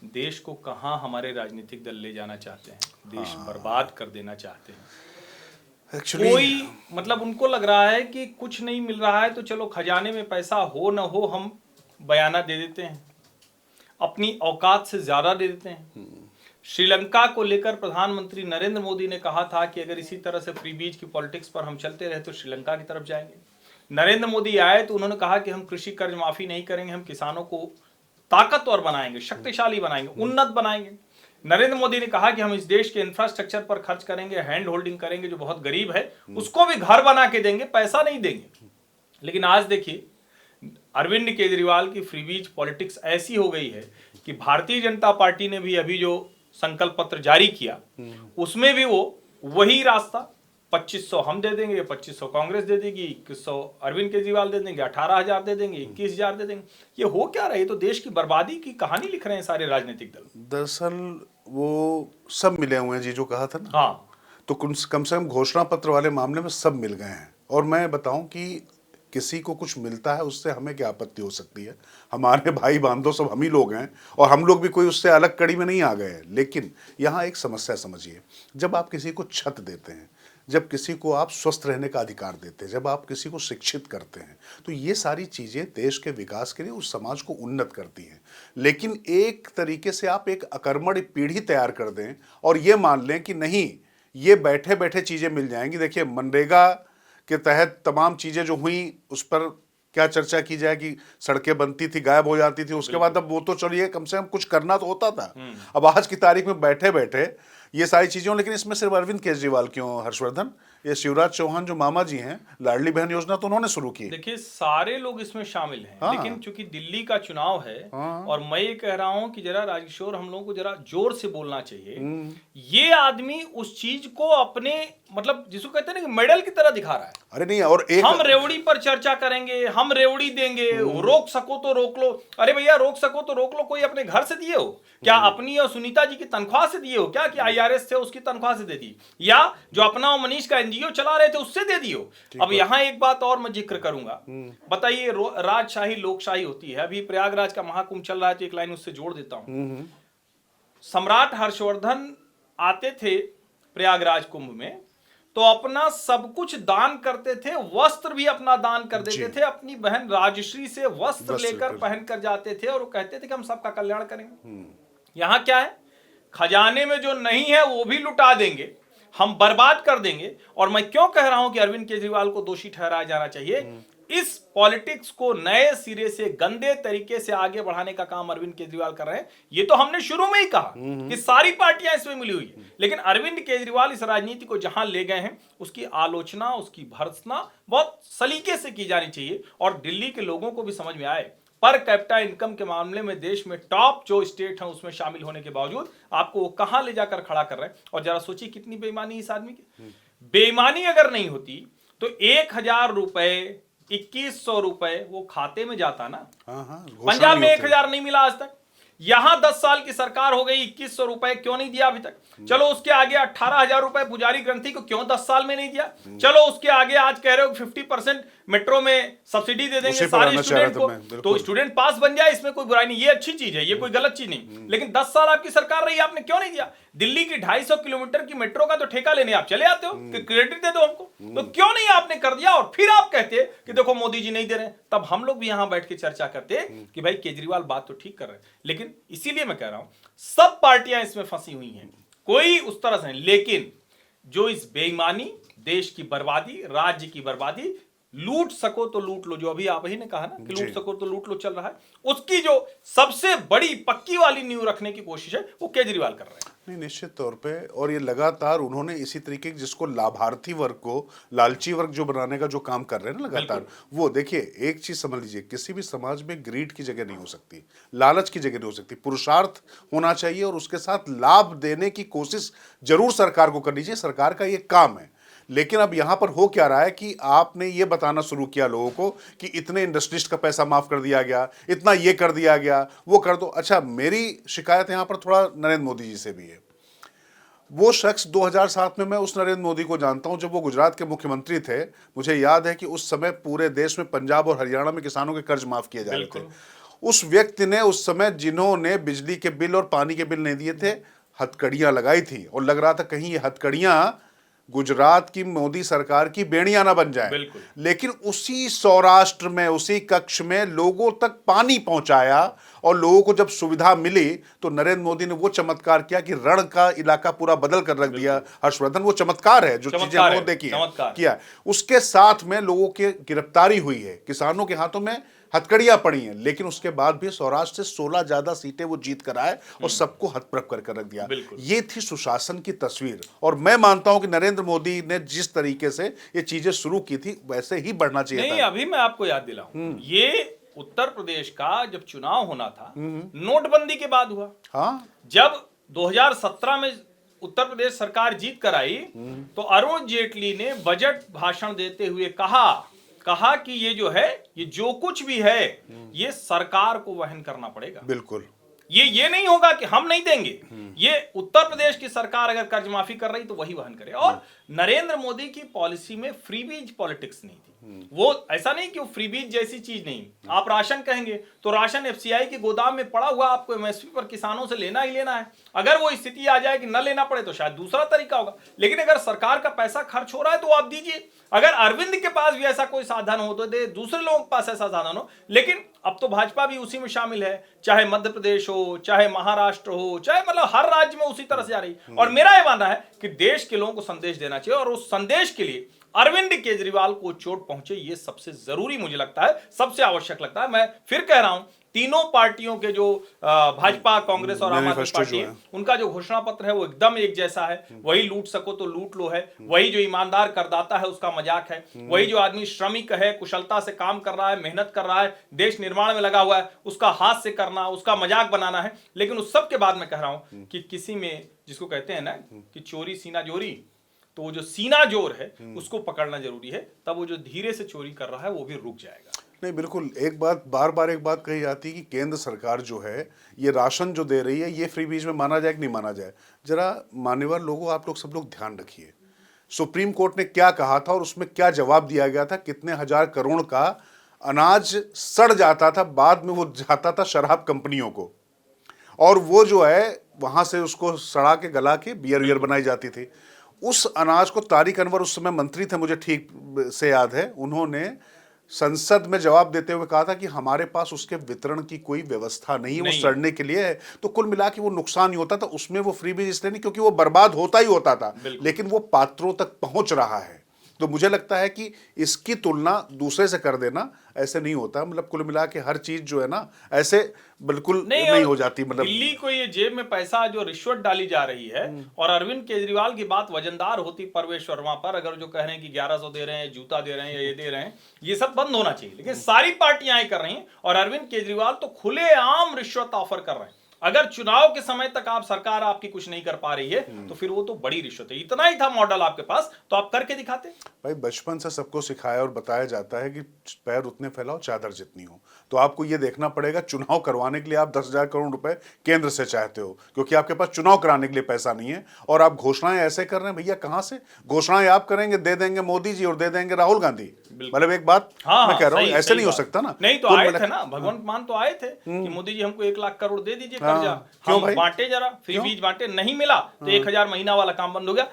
देश को कहाँ हमारे राजनीतिक दल ले जाना चाहते हैं, देश बर्बाद कर देना चाहते हैं। कोई मतलब उनको लग रहा है कि कुछ नहीं मिल रहा है तो चलो खजाने में पैसा हो न हो हम बयाना दे देते हैं, अपनी औकात से ज्यादा दे देते हैं। श्रीलंका को लेकर प्रधानमंत्री नरेंद्र मोदी ने कहा था कि अगर इसी तरह से फ्री बीज की पॉलिटिक्स पर हम चलते रहे तो श्रीलंका की तरफ जाएंगे। नरेंद्र मोदी आए तो उन्होंने कहा कि हम कृषि कर्ज माफी नहीं करेंगे, हम किसानों को ताकतवर बनाएंगे, शक्तिशाली बनाएंगे, उन्नत बनाएंगे। नरेंद्र मोदी ने कहा कि हम इस देश के इंफ्रास्ट्रक्चर पर खर्च करेंगे, हैंड होल्डिंग करेंगे, जो बहुत गरीब है उसको भी घर बना के देंगे, पैसा नहीं देंगे। लेकिन आज देखिए अरविंद केजरीवाल की फ्री बीज पॉलिटिक्स ऐसी हो गई है कि भारतीय जनता पार्टी ने भी अभी जो संकल्प पत्र जारी किया उसमें भी वो वही रास्ता, 2500 हम दे देंगे, 2500 कांग्रेस दे देगी, 2100 अरविंद केजरीवाल दे देंगे, 18,000 दे देंगे, 21,000 दे देंगे। ये हो क्या रहा है? तो देश की बर्बादी की कहानी लिख रहे हैं सारे राजनीतिक दल। दरअसल वो सब मिले हुए हैं जी, जो कहा था ना। हाँ, तो कम से कम घोषणा पत्र वाले मामले में सब मिल गए हैं। और मैं बताऊं कि किसी को कुछ मिलता है उससे हमें क्या आपत्ति हो सकती है, हमारे भाई बांधो सब हम ही लोग हैं और हम लोग भी कोई उससे अलग कड़ी में नहीं आ गए हैं। लेकिन यहाँ एक समस्या समझिए, जब आप किसी को छत देते हैं, जब किसी को आप स्वस्थ रहने का अधिकार देते हैं, जब आप किसी को शिक्षित करते हैं, तो ये सारी चीज़ें देश के विकास के लिए उस समाज को उन्नत करती हैं। लेकिन एक तरीके से आप एक अकर्मण पीढ़ी तैयार कर दें और ये मान लें कि नहीं ये बैठे बैठे चीज़ें मिल जाएंगी। देखिए मनरेगा के तहत तमाम चीज़ें जो हुई उस पर क्या चर्चा की जाए कि सड़कें बनती थी, गायब हो जाती थी, उसके बाद अब वो तो चलिए कम से कम कुछ करना तो होता था। अब आज की तारीख में बैठे बैठे ये सारी चीज़ें, लेकिन इसमें सिर्फ अरविंद केजरीवाल क्यों हर्षवर्धन, ये शिवराज चौहान जो मामा जी हैं, लाडली बहन योजना तो उन्होंने शुरू की। देखिए सारे लोग इसमें शामिल हैं। हाँ। लेकिन चूंकि दिल्ली का चुनाव है और मैं ये कह रहा हूं कि जरा राजकिशोर हम लोगों को जरा जोर से बोलना चाहिए। ये आदमी उस चीज को अपने मतलब जिसको कहते हैं ना कि मेडल की तरह दिखा रहा है। अरे नहीं, और एक हम रेवड़ी पर चर्चा करेंगे, हम रेवड़ी देंगे, रोक सको तो रोक लो। अरे भैया रोक सको तो रोक लो, कोई अपने घर से दिए हो क्या? अपनी और सुनीता जी की तनख्वाह से दिए हो क्या कि IRS थे उसकी तनख्वाह से दे दी, या जो अपना मनीष का NGO चला रहे थे उससे दे दियो? अब यहाँ एक बात और मैं जिक्र करूंगा। बताइए राजशाही लोकशाही होती है। अभी प्रयागराज का महाकुंभ चल रहा है तो एक लाइन उससे जोड़ देता हूं। सम्राट हर्षवर्धन आते थे प्रयागराज कुंभ में तो अपना सब कुछ दान करते थे, वस्त्र भी अपना दान कर देते थे। अपनी बहन राजश्री से वस्त्र लेकर पहन कर जाते थे और वो कहते थे कि हम सबका कल्याण करेंगे। यहाँ क्या है? खजाने में जो नहीं है वो भी लुटा देंगे, हम बर्बाद कर देंगे। और मैं क्यों कह रहा हूं कि अरविंद केजरीवाल को दोषी ठहराया जाना चाहिए? इस पॉलिटिक्स को नए सिरे से गंदे तरीके से आगे बढ़ाने का काम अरविंद केजरीवाल कर रहे हैं। ये तो हमने शुरू में ही कहा कि सारी पार्टियां इसमें मिली हुई है। लेकिन अरविंद केजरीवाल इस राजनीति को जहां ले गए हैं उसकी आलोचना, उसकी भर्त्सना बहुत सलीके से की जानी चाहिए। और दिल्ली के लोगों को भी समझ में आए, पर कैपिटा इनकम के मामले में देश में टॉप जो स्टेट है उसमें शामिल होने के बावजूद आपको वो कहां ले जाकर खड़ा कर रहे हैं। और जरा सोचिए कितनी बेईमानी इस आदमी की। बेईमानी अगर नहीं होती तो 1,000 रुपए, 2,100 रुपए वो खाते में जाता ना। पंजाब में 1,000 नहीं मिला आज तक। यहां 10 साल की सरकार हो गई, 2,100 रुपए क्यों नहीं दिया अभी तक? चलो उसके आगे 18,000 रुपए पुजारी ग्रंथी को क्यों 10 साल में नहीं दिया? चलो उसके आगे आज कह रहे हो 50% मेट्रो में सब्सिडी दे देंगे सारे स्टूडेंट को, तो स्टूडेंट पास बन जाए, इसमें कोई बुराई नहीं, ये अच्छी चीज है, ये कोई गलत चीज नहीं। लेकिन 10 साल आपकी सरकार रही, आपने क्यों नहीं दिया? दिल्ली की 250 किलोमीटर की मेट्रो का तो ठेका लेने आप चले आते हो कि क्रेडिट दे दो हमको, तो क्यों नहीं आपने कर दिया? और फिर आप कहते कि देखो मोदी जी नहीं दे रहे। तब हम लोग भी यहां बैठ के चर्चा करते कि भाई केजरीवाल बात तो ठीक कर रहे हैं। लेकिन इसीलिए मैं कह रहा हूं सब पार्टियां इसमें फंसी हुई हैं, कोई उस तरह से नहीं। लेकिन जो इस बेईमानी, देश की बर्बादी, राज्य की बर्बादी, लूट सको तो लूट लो, जो अभी आप ही ने कहा ना कि लूट सको तो लूट लो चल रहा है, उसकी जो सबसे बड़ी पक्की वाली नींव रखने की कोशिश है वो केजरीवाल कर रहे हैं। नहीं, निश्चित तौर पे। और ये लगातार उन्होंने इसी तरीके जिसको लाभार्थी वर्ग को लालची वर्ग जो बनाने का जो काम कर रहे हैं ना लगातार, वो देखिए एक चीज समझ लीजिए, किसी भी समाज में ग्रीड की जगह नहीं हो सकती, लालच की जगह नहीं हो सकती। पुरुषार्थ होना चाहिए और उसके साथ लाभ देने की कोशिश जरूर सरकार को करनी चाहिए, सरकार का ये काम है। लेकिन अब यहां पर हो क्या रहा है कि आपने ये बताना शुरू किया लोगों को कि इतने इंडस्ट्रिस्ट का पैसा माफ कर दिया गया, इतना ये कर दिया गया, वो कर दो। अच्छा, मेरी शिकायत यहां पर थोड़ा नरेंद्र मोदी जी से भी है। वो शख्स 2007 में, मैं उस नरेंद्र मोदी को जानता हूं जब वो गुजरात के मुख्यमंत्री थे। मुझे याद है कि उस समय पूरे देश में पंजाब और हरियाणा में किसानों के कर्ज माफ किए जा रहे थे। उस व्यक्ति ने उस समय जिन्होंने बिजली के बिल और पानी के बिल नहीं दिए थे, हथकड़ियां लगाई थी और लग रहा था कहीं ये हथकड़ियां गुजरात की मोदी सरकार की बेड़ियां ना बन जाए। बिल्कुल। लेकिन उसी सौराष्ट्र में, उसी कक्ष में लोगों तक पानी पहुंचाया और लोगों को जब सुविधा मिली तो नरेंद्र मोदी ने वो चमत्कार किया कि रण का इलाका पूरा बदल कर रख दिया। हर्षवर्धन, वो चमत्कार है जो चीजें हम लोग देखी हैं, किया। उसके साथ में लोगों की गिरफ्तारी हुई है, किसानों के हाथों में हथकड़ियां पड़ी हैं, लेकिन उसके बाद भी सौराष्ट्र से 16 ज्यादा सीटें वो जीत कर आए और सबको हतप्रभ कर रख दिया। ये थी सुशासन की तस्वीर। और मैं मानता हूं कि नरेंद्र मोदी ने जिस तरीके से ये चीजें शुरू की थी वैसे ही बढ़ना चाहिए नहीं, था। अभी मैं आपको याद दिलाऊं, ये उत्तर प्रदेश का जब चुनाव होना था नोटबंदी के बाद हुआ। हाँ, जब 2017 में उत्तर प्रदेश सरकार जीत कर आई तो अरुण जेटली ने बजट भाषण देते हुए कहा कि ये जो है, ये जो कुछ भी है ये सरकार को वहन करना पड़ेगा। बिल्कुल। ये नहीं होगा कि हम नहीं देंगे, ये उत्तर प्रदेश की सरकार अगर कर्ज माफी कर रही तो वही वहन करे। और नरेंद्र मोदी की पॉलिसी में फ्रीबीज पॉलिटिक्स नहीं थी। वो ऐसा नहीं कि वो फ्रीबीज जैसी चीज नहीं। आप राशन कहेंगे तो राशन एफसीआई के गोदाम में पड़ा हुआ आपको एमएसपी पर किसानों से लेना ही लेना है। अगर वो स्थिति आ जाए कि न लेना पड़े तो शायद दूसरा तरीका होगा, लेकिन अगर सरकार का पैसा खर्च हो रहा है तो आप दीजिए। अगर अरविंद के पास भी ऐसा कोई साधन हो तो दे, दूसरे लोगों के पास ऐसा साधन हो। लेकिन अब तो भाजपा भी उसी में शामिल है, चाहे मध्य प्रदेश हो, चाहे महाराष्ट्र हो, चाहे मतलब हर राज्य में उसी तरह से जा रही। और मेरा यह मानना है कि देश के लोगों को संदेश देना चाहिए और उस संदेश के लिए अरविंद केजरीवाल को चोट पहुंचे ये सबसे जरूरी मुझे लगता है, सबसे आवश्यक लगता है। मैं फिर कह रहा हूं, तीनों पार्टियों के जो भाजपा, कांग्रेस और आम आदमी पार्टी है, उनका जो घोषणा पत्र है वो एकदम एक जैसा है। वही लूट सको तो लूट लो है, वही जो ईमानदार करदाता है उसका मजाक है, वही जो आदमी श्रमिक है, कुशलता से काम कर रहा है, मेहनत कर रहा है, देश निर्माण में लगा हुआ है, उसका हाथ से करना, उसका मजाक बनाना है। लेकिन उस सब के बाद मैं कह रहा हूं कि किसी में, जिसको कहते हैं ना कि चोरी सीना जोरी, तो वो जो सीना जोर है उसको पकड़ना जरूरी है, तब वो जो धीरे से चोरी कर रहा है वो भी रुक जाएगा। नहीं, बिल्कुल। एक बात बार बार एक बात कही जाती है कि केंद्र सरकार जो है ये राशन जो दे रही है ये फ्री बीज में माना जाए कि नहीं माना जाए। जरा मान्यवर लोगों, आप लोग सब लोग ध्यान रखिए, सुप्रीम कोर्ट ने क्या कहा था और उसमें क्या जवाब दिया गया था। कितने हजार करोड़ का अनाज सड़ जाता था, बाद में वो जाता था शराब कंपनियों को, और वो जो है वहां से उसको सड़ा के गला के बियर बनाई जाती थी। उस अनाज को तारिक अनवर उस समय मंत्री थे, मुझे ठीक से याद है, उन्होंने संसद में जवाब देते हुए कहा था कि हमारे पास उसके वितरण की कोई व्यवस्था नहीं है, वो सड़ने के लिए है। तो कुल मिला के वो नुकसान ही होता था, उसमें वो फ्रीबीज इसलिए नहीं क्योंकि वो बर्बाद होता ही होता था, लेकिन वो पात्रों तक पहुंच रहा है। तो मुझे लगता है कि इसकी तुलना दूसरे से कर देना ऐसे नहीं होता। मतलब कुल मिला के हर चीज जो है ना ऐसे बिल्कुल नहीं हो जाती। मतलब दिल्ली को ये जेब में पैसा जो रिश्वत डाली जा रही है, और अरविंद केजरीवाल की बात वजनदार होती परवेश वर्मा पर, अगर जो कह रहे हैं कि 1100 दे रहे हैं, जूता दे रहे हैं या ये दे रहे हैं, ये सब बंद होना चाहिए। लेकिन सारी पार्टियां ये कर रही हैं और अरविंद केजरीवाल तो खुलेआम रिश्वत ऑफर कर रहे हैं। अगर चुनाव के समय तक आप सरकार आपकी कुछ नहीं कर पा रही है तो फिर वो तो बड़ी रिश्वत है। इतना ही था मॉडल आपके पास तो आप करके दिखाते। भाई बचपन से सबको सिखाया और बताया जाता है कि पैर उतने फैलाओ चादर जितनी हो। तो आपको ये देखना पड़ेगा, चुनाव करवाने के लिए आप 10,000 करोड़ रुपए केंद्र से चाहते हो क्योंकि आपके पास चुनाव कराने के लिए पैसा नहीं है, और आप घोषणाएं ऐसे कर रहे हैं। भैया कहां से घोषणाएं आप करेंगे? दे देंगे मोदी जी और दे देंगे राहुल गांधी। मतलब एक बात मैं कह रहा हूँ, ऐसे नहीं हो सकता ना। नहीं तो आए थे ना, भगवंत मान तो आए थे कि मोदी जी हमको 1 लाख करोड़ दे दीजिए कर्जा, हम बांटे, जरा फ्री बीज बांटे, नहीं मिला तो 1,000 महीना वाला काम बंद हो गया।